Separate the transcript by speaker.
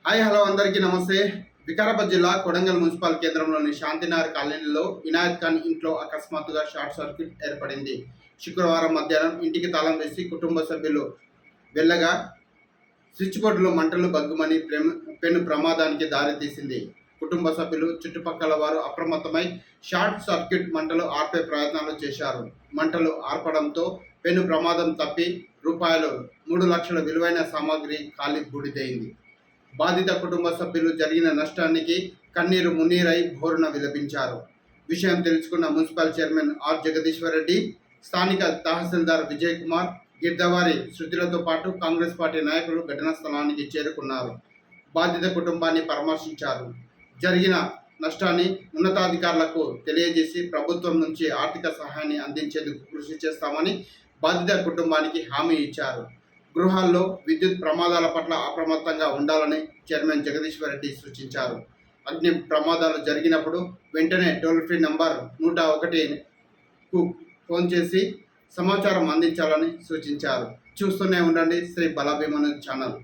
Speaker 1: Hi hello అందరికీ నమస్తే. వికారాబాద్ జిల్లా కొడంగల్ మున్సిపల్ కేంద్రంలోని శాంతినగర్ కాలనీలో ఇనాయత్ ఖాన్ ఇంట్లో అకస్మాత్తుగా షార్ట్ సర్క్యూట్ ఏర్పడింది. శుక్రవారం మధ్యాహ్నం ఇంటికి తాళం వేసి కుటుంబ సభ్యులు వెళ్ళగా స్విచ్ బోర్డులో మంటలు బగ్గుమని పెను ప్రమాదానికి దారితీసింది. కుటుంబ సభ్యులు చుట్టుపక్కల వారు అప్రమత్తమై షార్ట్ సర్క్యూట్ మంటలు ఆర్పే ప్రయత్నాలు చేశారు. మంటలు ఆర్పడంతో పెను ప్రమాదం తప్పి రూపాయలు 3 లక్షల విలువైన సామాగ్రి కాలి బూడిదైంది. బాధిత కుటుంబ సభ్యులు జరిగిన నష్టానికి కన్నీరు మున్నీరై బోరున విలపించారు. విషయం తెలుసుకున్న municipal chairman R Jagadishwar Reddy, స్థానిక తహసీల్దార్ విజయ్ కుమార్, గిర్దవారి శృతులతో పాటు కాంగ్రెస్ పార్టీ నాయకులు ఘటనా స్థలానికి చేరుకున్నారు. బాధిత కుటుంబాన్ని పరామర్శించారు. జరిగిన నష్టాన్ని ఉన్నతాధికారులకు తెలియజేసి ప్రభుత్వం నుంచి ఆర్థిక సహాయాన్ని అందించేందుకు కృషి చేస్తామని బాధిత కుటుంబానికి హామీ ఇచ్చారు. గృహాల్లో విద్యుత్ ప్రమాదాల పట్ల అప్రమత్తంగా ఉండాలని చైర్మన్ జగదీశ్వర్ రెడ్డి సూచించారు. అగ్ని ప్రమాదాలు జరిగినప్పుడు వెంటనే టోల్ ఫ్రీ నంబర్ 101కు ఫోన్ చేసి సమాచారం అందించాలని సూచించారు. చూస్తూనే ఉండండి శ్రీ బలభీమన్ ఛానల్.